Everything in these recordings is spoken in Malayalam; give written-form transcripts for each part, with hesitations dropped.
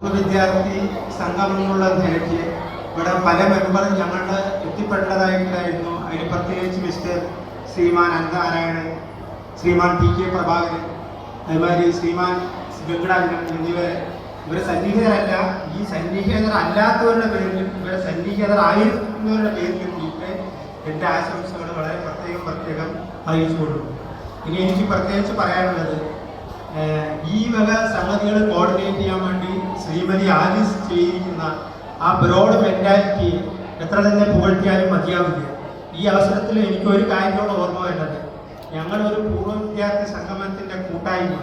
വിദ്യാർത്ഥി സംഗമങ്ങളുള്ള നിലയ്ക്ക് ഇവിടെ പല മെമ്പറും ഞങ്ങളുടെ എത്തിപ്പെട്ടതായിട്ടുണ്ടായിരുന്നു. അതിന് പ്രത്യേകിച്ച് മിസ്റ്റർ ശ്രീമാൻ അനന്തനാരായണൻ, ശ്രീമാൻ ടി കെ പ്രഭാകരൻ, അതുമാതിരി ശ്രീമാൻ വെങ്കടാചലൻ ഇവരെ സന്നിഹിതരല്ല, ഈ സന്നിഹിതരല്ലാത്തവരുടെ പേരിലും ഇവരെ സന്നിഹിതരായിരിക്കുന്നവരുടെ പേരിലും കൂടിയിട്ട് എൻ്റെ ആശംസകൾ വളരെ പ്രത്യേകം അറിയിച്ചുകൊള്ളു. ഇനി എനിക്ക് പ്രത്യേകിച്ച് പറയാനുള്ളത്, ഈ വക സംഗതികൾ കോർഡിനേറ്റ് ചെയ്യാൻ വേണ്ടി ശ്രീമതി ആലിസ് ചെയ്തിരിക്കുന്ന ആ ബ്രോഡ് മെന്റാലിറ്റി എത്ര തന്നെ പുകഴ്ത്തിയാലും മതിയാവില്ല. ഈ അവസരത്തിൽ എനിക്കൊരു കാര്യത്തോട് ഓർമ്മ വേണ്ടത്, ഞങ്ങളൊരു പൂർവ്വ വിദ്യാർത്ഥി സംഗമത്തിൻ്റെ കൂട്ടായ്മ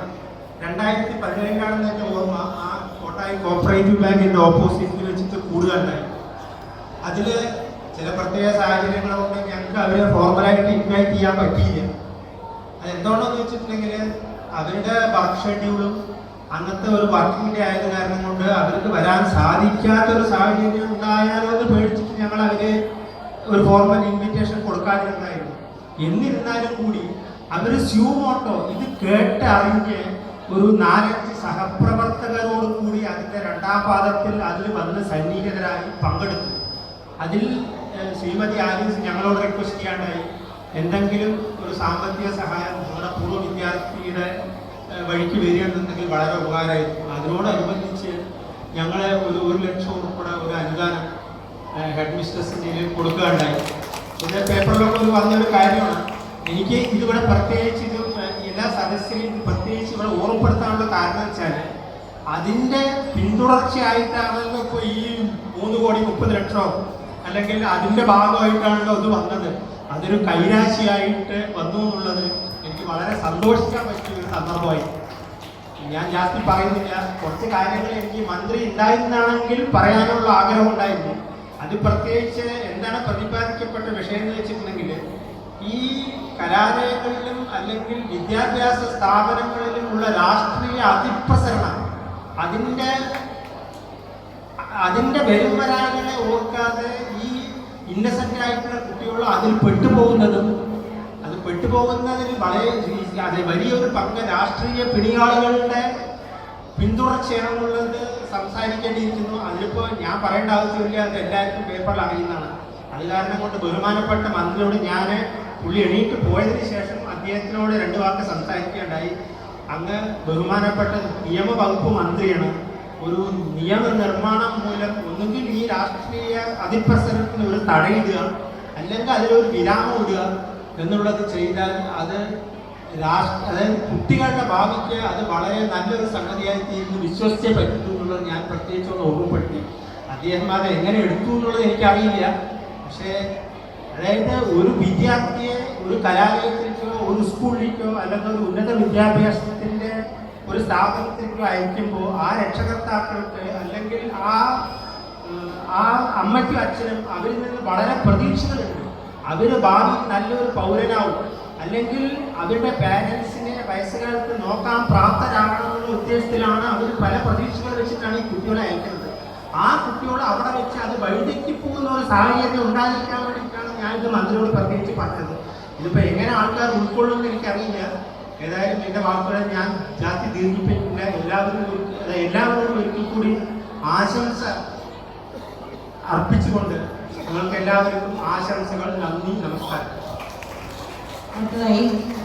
2017 എൻ്റെ ഓർമ്മ ആ കോട്ടായി കോപ്പറേറ്റീവ് ബാങ്കിൻ്റെ ഓപ്പോസിറ്റിൽ വെച്ചിട്ട് കൂടുകയുണ്ടായി. അതിൽ ചില പ്രത്യേക സാഹചര്യങ്ങൾ കൊണ്ട് ഞങ്ങൾക്ക് അവരെ ഫോർമലായിട്ട് ഇൻവൈറ്റ് ചെയ്യാൻ പറ്റിയില്ല. അതെന്തുകൊണ്ടെന്ന് വെച്ചിട്ടുണ്ടെങ്കിൽ അവരുടെ വർക്ക് ഷെഡ്യൂളും അന്നത്തെ ഒരു വർക്കിംഗ് ഡേ ആയത് കാരണം കൊണ്ട് അവർക്ക് വരാൻ സാധിക്കാത്തൊരു സാഹചര്യം ഉണ്ടായാലോ എന്ന് പേടിച്ചിട്ട് ഞങ്ങൾ അവര് ഒരു ഫോർമൽ ഇൻവിറ്റേഷൻ കൊടുക്കാതിരുന്നായിരുന്നു. എന്നിരുന്നാലും കൂടി അവർ സ്യൂമോട്ടോ ഇത് കേട്ടറിഞ്ഞ് ഒരു 4-5 സഹപ്രവർത്തകരോട് കൂടി അതിൻ്റെ 2ാം പാദത്തിൽ അതിൽ വന്ന് സന്നിഹിതരായി പങ്കെടുത്തു. അതിൽ ശ്രീമതി ആലീസ് ഞങ്ങളോട് റിക്വസ്റ്റ് ചെയ്യാണ്ടായി, എന്തെങ്കിലും ഒരു സാമ്പത്തിക സഹായം നമ്മുടെ പൂർവ്വ വിദ്യാർത്ഥിയുടെ വഴിക്ക് വരികയാണെന്നുണ്ടെങ്കിൽ വളരെ ഉപകാരമായിരുന്നു. അതിനോടനുബന്ധിച്ച് ഞങ്ങൾ ഒരു 1 ലക്ഷം ഉൾപ്പെടെ ഒരു അനുദാനം ഹെഡ് മിസ്ട്രസിൻ്റെ കൊടുക്കുകയുണ്ടായി. ഇത് പേപ്പറിലൊക്കെ വന്നൊരു കാര്യമാണ്. എനിക്ക് ഇതിവിടെ പ്രത്യേകിച്ച് ഇത് എല്ലാ സദസ്യരെയും പ്രത്യേകിച്ച് ഇവിടെ ഓർമ്മപ്പെടുത്താനുള്ള കാരണം വെച്ചാൽ അതിൻ്റെ പിന്തുടർച്ചയായിട്ടാണല്ലോ ഇപ്പോൾ ഈ 3,30,00,000 അല്ലെങ്കിൽ അതിൻ്റെ ഭാഗമായിട്ടാണല്ലോ ഇത് വന്നത്. അതൊരു കൈരാശിയായിട്ട് വന്നു എന്നുള്ളത് എനിക്ക് വളരെ സന്തോഷിക്കാൻ പറ്റിയ ഒരു സന്ദർഭമായി. ഞാൻ ജാസ്തി പറയുന്നില്ല, കുറച്ച് കാര്യങ്ങൾ എനിക്ക് മന്ത്രി ഉണ്ടായിരുന്നാണെങ്കിൽ പറയാനുള്ള ആഗ്രഹം ഉണ്ടായിരുന്നു. അത് പ്രത്യേകിച്ച് എന്താണ് പ്രതിപാദിക്കപ്പെട്ട വിഷയം എന്ന് വെച്ചിട്ടുണ്ടെങ്കിൽ, ഈ കലാലയങ്ങളിലും അല്ലെങ്കിൽ വിദ്യാഭ്യാസ സ്ഥാപനങ്ങളിലും ഉള്ള രാഷ്ട്രീയ അതിപ്രസരണം അതിൻ്റെ വരുംവരാകളെ ഓർക്കാതെ ഈ ഇന്നസെന്റ് ആയിട്ടുള്ള കുട്ടികൾ അതിൽ പെട്ടുപോകുന്നതിന് വളരെ വലിയൊരു പങ്ക് രാഷ്ട്രീയ പിടിയാളുകളുടെ പിന്തുടർച്ചയാണെന്നുള്ളത് സംസാരിക്കേണ്ടിയിരിക്കുന്നു. അതിലിപ്പോൾ ഞാൻ പറയേണ്ട ആവശ്യമില്ല, അത് എല്ലാവർക്കും പേപ്പറിൽ അറിയുന്നതാണ്. അത് കാരണം കൊണ്ട് ബഹുമാനപ്പെട്ട മന്ത്രിയോട് ഞാൻ പുള്ളി എണീറ്റ് പോയതിന് ശേഷം അദ്ദേഹത്തിനോട് 2 വാക്ക് സംസാരിക്കുകയുണ്ടായി. അങ്ങ് ബഹുമാനപ്പെട്ട നിയമവകുപ്പ് മന്ത്രിയാണ്. ഒരു നിയമനിർമ്മാണം മൂലം ഒന്നുകിൽ ഈ രാഷ്ട്രീയ അതിപ്രസരത്തിന് ഒരു തടയിടുക, അല്ലെങ്കിൽ അതിലൊരു വിരാമം ഇടുക എന്നുള്ളത് ചെയ്താൽ അതായത് കുട്ടികളുടെ ഭാവിക്ക് അത് വളരെ നല്ലൊരു സംഗതിയായി തീരുന്നു, വിശ്വസിച്ചേ പറ്റുന്നു എന്നുള്ളത് ഞാൻ പ്രത്യേകിച്ച് ഒന്ന് ഓർമ്മപ്പെടുത്തി. അദ്ദേഹം അത് എങ്ങനെ എടുത്തു എന്നുള്ളത് എനിക്കറിയില്ല. പക്ഷേ അതായത് ഒരു വിദ്യാർത്ഥിയെ ഒരു കലാലയത്തിലേക്കോ ഒരു സ്കൂളിലേക്കോ അല്ലെങ്കിൽ ഒരു ഉന്നത വിദ്യാഭ്യാസത്തിൻ്റെ ഒരു സ്ഥാപനത്തിലേക്കോ അയക്കുമ്പോൾ ആ രക്ഷകർത്താക്കൾക്ക് അല്ലെങ്കിൽ ആ അമ്മയ്ക്കും അച്ഛനും അവരിൽ നിന്ന് വളരെ പ്രതീക്ഷകളുണ്ട്. അവർ ഭാവി നല്ലൊരു പൗരനാവും, അല്ലെങ്കിൽ അവരുടെ പാരൻസിനെ വയസ്സുകാലത്ത് നോക്കാൻ പ്രാപ്തരാകണമെന്നുള്ള ഉദ്ദേശത്തിലാണ് അവർ പല പ്രതീക്ഷകൾ വെച്ചിട്ടാണ് ഈ കുട്ടികളെ അയക്കുന്നത്. ആ കുട്ടികൾ അവിടെ വെച്ച് അത് വഴിതെറ്റി പോകുന്ന ഒരു സാഹചര്യം ഉണ്ടായിരിക്കാൻ വേണ്ടിയിട്ടാണ് ഞാനിത് മന്ത്രിയോട് പ്രത്യേകിച്ച് പറഞ്ഞത്. ഇതിപ്പോൾ എങ്ങനെ ആൾക്കാർ ഉൾക്കൊള്ളുമെന്ന് എനിക്കറിയില്ല. ഏതായാലും എൻ്റെ വാക്കുകളെ ഞാൻ ജാതി ദീർഘിപ്പിക്കില്ല. എല്ലാവരോടും ഒരിക്കൽ കൂടി ആശംസ അർപ്പിച്ചുകൊണ്ട് നിങ്ങൾക്ക് എല്ലാവർക്കും ആശംസകൾ. നന്ദി, നമസ്കാരം.